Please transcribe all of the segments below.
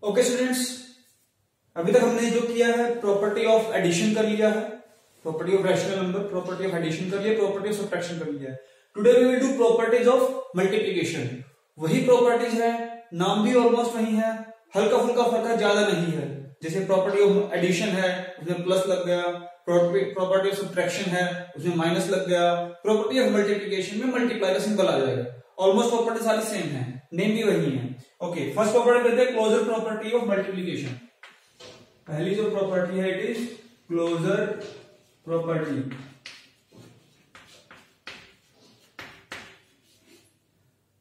Okay students, अभी तक हमने जो किया है प्रॉपर्टी ऑफ एडिशन कर लिया है, property of rational number, property of addition कर लिया, प्रॉपर्टी ऑफ सब्ट्रैक्शन कर लिया है। Today we will do properties of multiplication. वही प्रॉपर्टीज है, नाम भी ऑलमोस्ट वही है, हल्का फुल्का फर्क है, ज्यादा नहीं है। जैसे प्रॉपर्टी ऑफ एडिशन है उसमें प्लस लग गया, प्रॉपर्टी ऑफ सब्ट्रैक्शन है उसमें माइनस लग गया, प्रॉपर्टी ऑफ मल्टीप्लिकेशन में मल्टीप्लाई का सिंबल आ जाएगा। ऑलमोस्ट प्रॉपर्टी सारी सेम है, नेम भी वही है। ओके, फर्स्ट प्रॉपर्टी करते हैं क्लोजर प्रॉपर्टी ऑफ मल्टीप्लिकेशन। पहली जो प्रॉपर्टी है इट इज क्लोजर प्रॉपर्टी।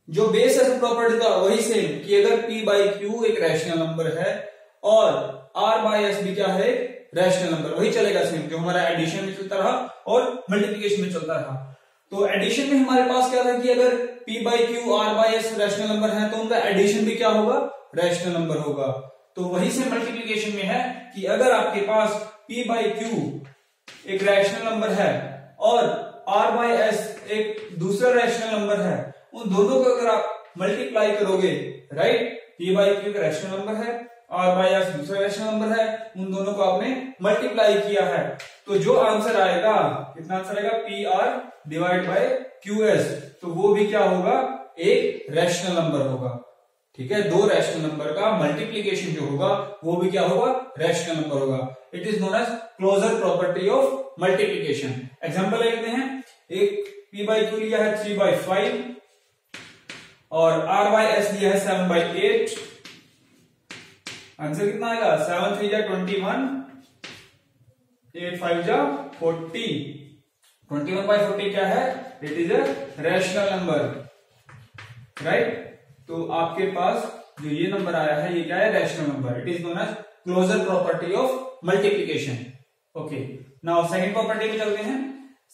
जो बेस है प्रॉपर्टी का वही सेम कि अगर p बाई क्यू एक रैशनल नंबर है और r बाई एस भी क्या है रैशनल नंबर, वही चलेगा सेम जो हमारा एडिशन में चलता रहा और मल्टीप्लिकेशन में चलता रहा। तो एडिशन में हमारे पास क्या था कि अगर p by Q r by S rational number है तो उनका एडिशन भी क्या होगा रैशनल नंबर होगा। तो वही से मल्टीप्लिकेशन में है कि अगर आपके पास p बाई क्यू एक रैशनल नंबर है और r बाई एस एक दूसरा रैशनल नंबर है, उन दोनों को अगर आप मल्टीप्लाई करोगे, राइट, p बाई क्यू एक रैशनल नंबर है, r बाई एस दूसरा रैशनल नंबर है, उन दोनों को आपने मल्टीप्लाई किया है तो जो आंसर आएगा, कितना आंसर आएगा, P R divide by Q S, तो वो भी क्या होगा एक रैशनल नंबर होगा। ठीक है, दो रैशनल नंबर का मल्टीप्लिकेशन जो होगा वो भी क्या होगा रैशनल नंबर होगा। It is known as closure property of multiplication. Example लेते हैं, एक p बाई क्यू लिया है 3/5 और r बाई एस लिया है 7/8। आंसर कितना आएगा, 7 3 जा 21, 8 5 जा 40। 21/40 क्या है, it is a rational number, right. तो आपके पास जो ये नंबर आया है ये क्या है rational number. It is known as closure property of multiplication. Okay, now second property में चलते हैं।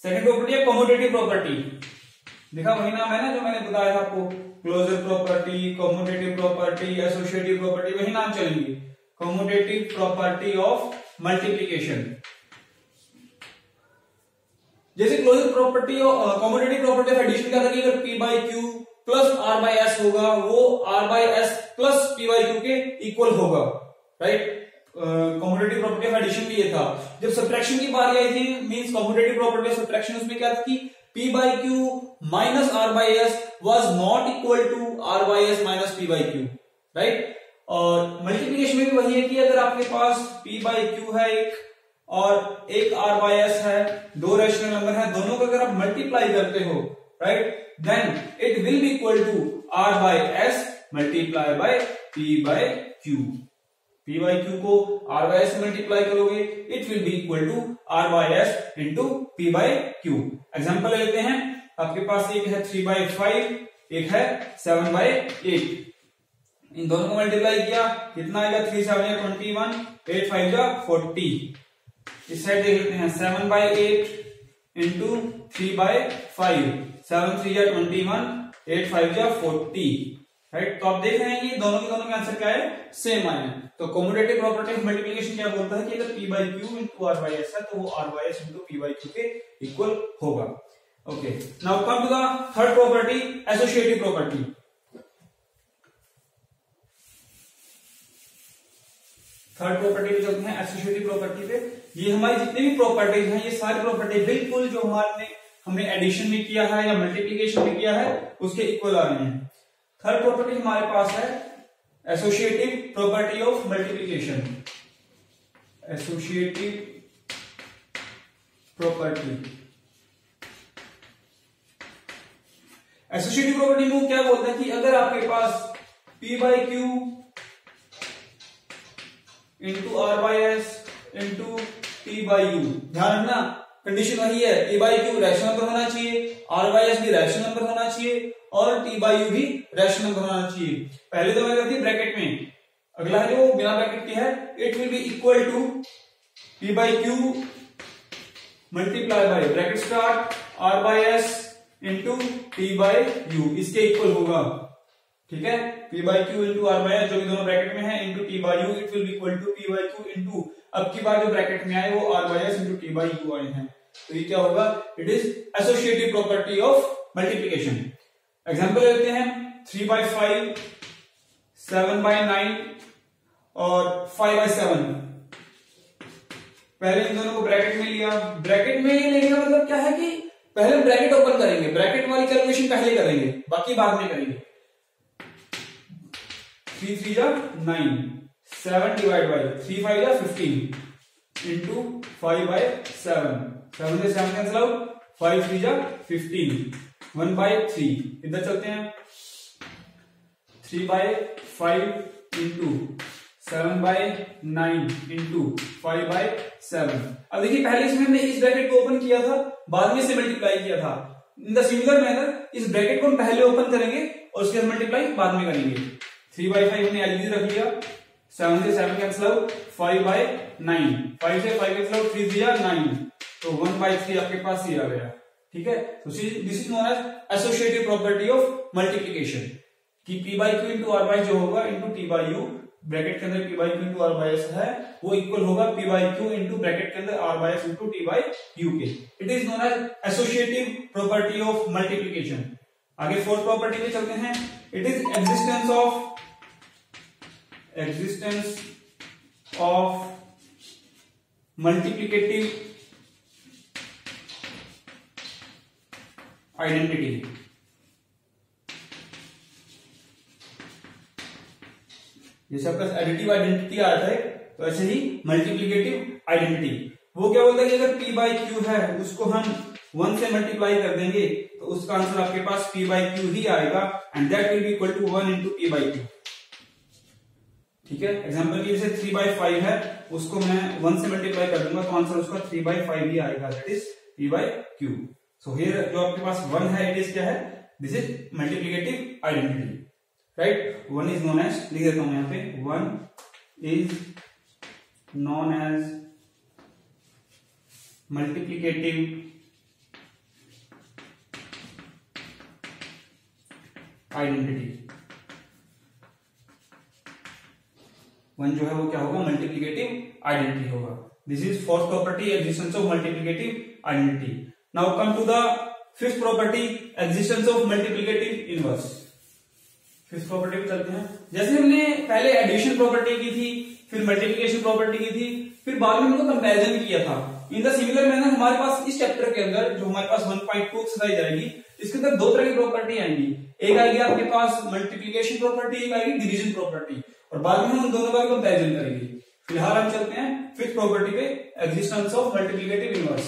सेकंड प्रॉपर्टी है कम्यूटेटिव प्रॉपर्टी। देखा वही नाम है ना जो मैंने बताया आपको, closure property, commutative property, associative property, वही नाम चलेंगे। Commutative property of multiplication. जैसे क्लोजर प्रॉपर्टी और कम्यूटेटिव प्रॉपर्टी ऑफ एडिशन क्या था कि अगर p by Q plus r by S होगा वो r by S plus p by Q के इक्वल होगा, right. Commutative property of addition भी ये था। जब सब्ट्रैक्शन की बारी आई थी, means commutative property of subtraction, उसमें क्या था कि p by Q minus r by S was not equal to r by S minus p by Q, right. और मल्टीप्लिकेशन में भी वही है कि अगर आपके पास p बाई क्यू है एक और एक r बाई एस है, दो रैशनल नंबर है, दोनों को अगर आप मल्टीप्लाई करते हो, right, then it will be equal to r by s multiply by p by q। p by q को r by s मल्टीप्लाई करोगे, it will be equal to r by s into p by q। Example लेते हैं, आपके पास एक है 3/5, एक है 7/8। इन दोनों को मल्टीप्लाई किया, कितना आएगा, 3 7 या 21, 8 5 जा 40। इस साइड देख लेते हैं, 7/8 इंटू 3/5, 7 3 जा 21, 8 5 जा 40, राइट। तो आप देख रहे हैं कि दोनों के आंसर क्या है, सेम आए हैं। तो कम्यूटेटिव प्रॉपर्टी ऑफ मल्टीप्लिकेशन क्या बोलता है कि अगर p by Q into r by S है तो वो r by S into p by Q के इक्वल होगा। Okay, now come to the third property, associative property. Third property पे चलते हैं, एसोसिएटिव प्रॉपर्टी पे। ये हमारी जितनी भी प्रॉपर्टीज हैं, ये सारी प्रॉपर्टी बिल्कुल जो हमने एडिशन में किया है या मल्टीप्लिकेशन में किया है उसके इक्वल आ रही हैं। थर्ड प्रॉपर्टी हमारे पास है associative property of multiplication. Associative property, associative property में क्या बोलते हैं कि अगर आपके पास p by Q into r by S into t by you, ध्यान रखना कंडीशन वही है, p by Q rational number होना चाहिए, r बाई एस भी रैशनल नंबर होना चाहिए और t बाई यू भी रैशनल नंबर होना चाहिए। पहले तो मैंने रखी ब्रैकेट में, अगला है जो बिना ब्रैकेट की है, it will be equal to p by q multiply by bracket start r by S into t by u, इसके इक्वल होगा। ठीक है, p by Q into r by s जो भी दोनों ब्रैकेट में है into t by u, it will be equal to p by Q into, अब की बार जो ब्रैकेट में आए वो r by S into t by u आए हैं। तो ये क्या होगा, it is associative property of multiplication. Example लेते हैं, 3/5, 7/9 और 5/7। पहले इन दोनों को ब्रैकेट में लिया, ब्रैकेट में लेने का मतलब क्या है कि पहले ब्रैकेट ओपन करेंगे, ब्रैकेट वाली कैलकुलेशन पहले करेंगे, बाकी बाद में करेंगे। 3 3 जा 9, 7 डिवाइड बाई 3 5 जा 15 इंटू 5/7, 7 से 7 कैंसिल आउट, 5 3 जा 15, 1/3 इधर चलते हैं, 3/5 इंटू 7/9 इंटू 5/7। अब देखिए पहले इसमें हमने इस ब्रैकेट को ओपन किया था, बाद में से मल्टीप्लाई किया था। इन द सिमिलर मैनर इस ब्रैकेट को हम पहले ओपन करेंगे और उसके बाद मल्टीप्लाई बाद में करेंगे। 3/5 हमने एलजी रख लिया, 7 से 7 कैंसिल आउट, 5/9, 5 से 5 कैंसिल आउट, 3 3 9, तो 1/3 आपके पास ये आ गया। ठीक है, तो this is known as associative property of multiplication कि p by Q into R by जो होगा into T by U, bracket के अंदर p by Q into R by S है, वो इक्वल होगा p by Q into bracket के अंदर R by S into T by U के। It is known as associative property of multiplication. आगे fourth property पे चलते हैं। It is existence of multiplicative identity. जैसे आपका एडिटिव आइडेंटिटी आता है तो ऐसे ही मल्टीप्लिकेटिव आइडेंटिटी, वो क्या बोलता है कि अगर p बाई क्यू है उसको हम 1 से मल्टीप्लाई कर देंगे तो उसका आंसर आपके पास p बाई क्यू ही आएगा and that will be equal to 1 into p by q. ठीक है, एग्जाम्पल के जैसे 3/5 है, उसको मैं 1 से मल्टीप्लाई कर दूंगा तो आंसर उसका 3/5 ही आएगा, that is p by q. So here जो आपके पास 1 है, इट इज क्या है, this is multiplicative identity, right. 1 is known as, लिख देता हूं यहां पे, 1 is known as multiplicative identity. 1 जो है वो क्या होगा, मल्टीप्लिकेटिव आइडेंटिटी होगा। This is fourth property, existence of multiplicative identity. Now come to the fifth property, existence of multiplicative inverse. Fifth property पे चलते हैं। जैसे हमने पहले एडिशन प्रॉपर्टी की थी, फिर मल्टीप्लिकेशन प्रॉपर्टी की थी, फिर बाद में हमने कंपैरिजन किया था। इन द सिमिलर मैनर हमारे पास इस चैप्टर के अंदर जो हमारे पास 1.2 एक्सरसाइज आएगी, इसके अंदर दो तरह की प्रॉपर्टी आएंगी। एक आएगी आपके पास मल्टीप्लिकेशन प्रॉपर्टी, एक आएगी डिवीजन प्रॉपर्टी, और बाद में हम उन दोनों का कंपैरिजन करेंगे। फिलहाल हम चलते हैं फिफ्थ प्रॉपर्टी पे, existence of multiplicative inverse.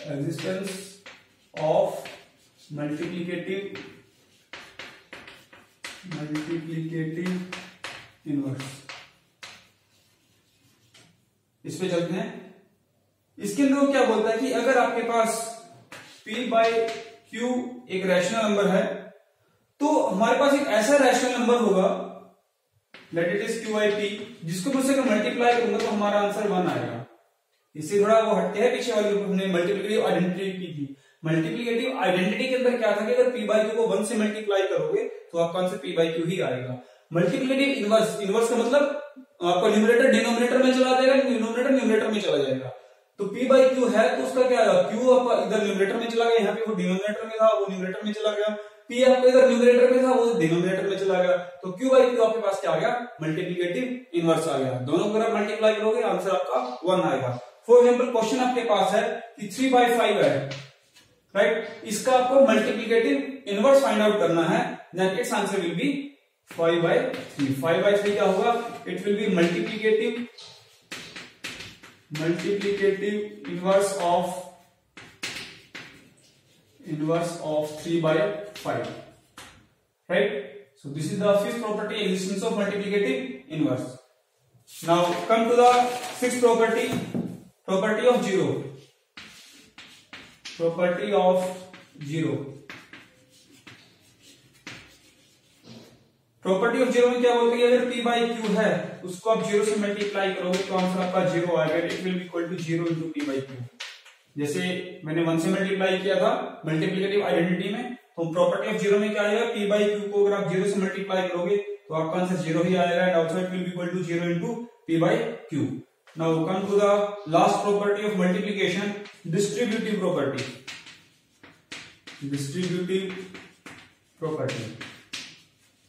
Existence of multiplicative inverse, इस पे चलते हैं। इसके अंदर वो क्या बोलता है कि अगर आपके पास p बाई क्यू एक रैशनल नंबर है तो हमारे पास एक ऐसा रैशनल नंबर होगा that it is Q by P, जिसको मैं उससे मल्टीप्लाई करूंगा तो हमारा आंसर 1 आएगा। इससे थोड़ा वो हटते हैं पीछे वाली, हमने मल्टीप्लिकेटिव आइडेंटिटी की थी। मल्टीप्लिकेटिव आइडेंटिटी के अंदर क्या था कि अगर p बाई क्यू को 1 से मल्टीप्लाई करोगे तो आपका आंसर p बाई क्यू ही आएगा। मल्टीप्लिकेटिव इनवर्स, इनवर्स का मतलब आपका न्यूमरेटर डिनोमिनेटर में चला जाएगा, डिनोमिनेटर न्यूमरेटर में चला जाएगा। तो p बाई क्यू है तो उसका क्या आएगा, q आपका इधर न्यूमरेटर में चला गया, यहाँ पे वो डिनोमिनेटर में था, वो न्यूमरेटर में चला गया, p आपका इधर न्यूमरेटर में था, वो डिनोमिनेटर में चला गया, तो q बाई क्यू आपके पास क्या आ गया, मल्टीप्लिकेटिव इनवर्स आ गया। दोनों को अगर मल्टीप्लाई करोगे आंसर आपका 1 आएगा। फॉर एग्जाम्पल क्वेश्चन आपके पास है कि 3/5 है, राइट, इसका आपको मल्टीप्लिकेटिव इनवर्स फाइंड आउट करना है, then its answer will be 5/3। 5/3 क्या होगा, it will be multiplicative inverse of 3/5, right? So this is the fifth property, existence of multiplicative inverse. Now come to the sixth property, property of zero. Property of zero. Property of zero में क्या बोलते हैं, अगर p by Q है उसको आप zero से multiply करोगे तो आंसर आपका 0 आएगा, it will be equal to 0 into p by q. जैसे मैंने 1 से मल्टीप्लाई किया था मल्टीप्लिकेटिव आइडेंटिटी में, तो प्रॉपर्टी ऑफ जीरो में क्या आएगा, p बाई क्यू को अगर आप 0 से मल्टीप्लाई करोगे तो आपका आंसर 0 ही आएगा, and also it will be equal to 0 into p by q. Now come to the last property of multiplication, distributive property. Distributive property,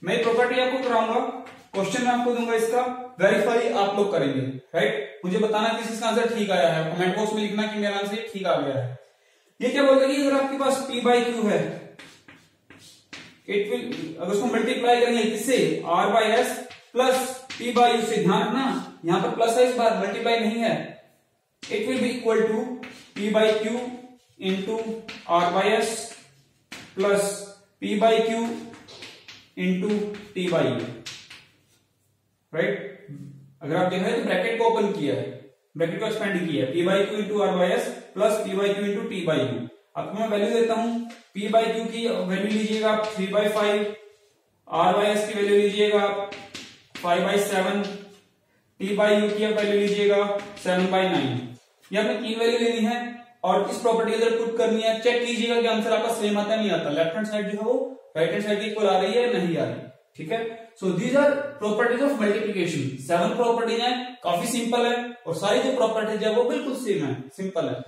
मैं प्रॉपर्टी आपको कराऊंगा क्वेश्चन मैं आपको दूंगा, इसका वेरीफाई आप लोग करेंगे, राइट। मुझे बताना किस इसका आंसर ठीक आया है, कमेंट बॉक्स में लिखना कि मेरा आंसर ठीक आ गया है। ये क्या बोलता है कि अगर आपके पास P बाई Q है, इट विल, अगर उसको मल्टीप्लाई करेंगे किससे, R by S plus P by U से, ध्यान रखना यहां पर प्लस है, इस बार मल्टीप्लाई नहीं है, it will be equal to P by Q into R by S plus P by Q into T by U, right. अगर आप देख रहे हैं तो ब्रैकेट को ओपन किया है, ब्रैकेट को एक्सपेंड किया है, P by Q into R by S plus P by Q into T by U। आपको मैं वैल्यू देता हूं, P बाई Q की वैल्यू लीजिएगा आप 3/5, R बाई एस की वैल्यू लीजिएगा 5/7, T बाई U की वैल्यू लीजिएगा 7/9। ये आपने 3 वैल्यू लेनी है और इस प्रॉपर्टी के अंदर पुट करनी है। चेक कीजिएगा कि आंसर आपका सेम आता नहीं आता, लेफ्ट हैंड साइड जो है वो राइट हैंड साइड की इक्वल आ रही है नहीं आ रही, ठीक है। So these are properties of multiplication, 7 properties हैं, काफी सिंपल है और सारी जो प्रॉपर्टीज है वो बिल्कुल सेम है, सिंपल है।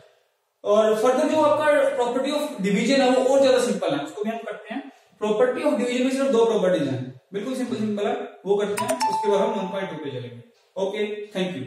और फर्दर जो आपका प्रॉपर्टी ऑफ डिवीजन है वो और ज्यादा सिंपल है, उसको भी हम करते हैं। प्रॉपर्टी ऑफ डिवीजन में सिर्फ 2 प्रॉपर्टीज हैं, बिल्कुल सिंपल है, वो करते हैं, उसके बाद हम 1.2 पे चलेंगे। Okay, thank you.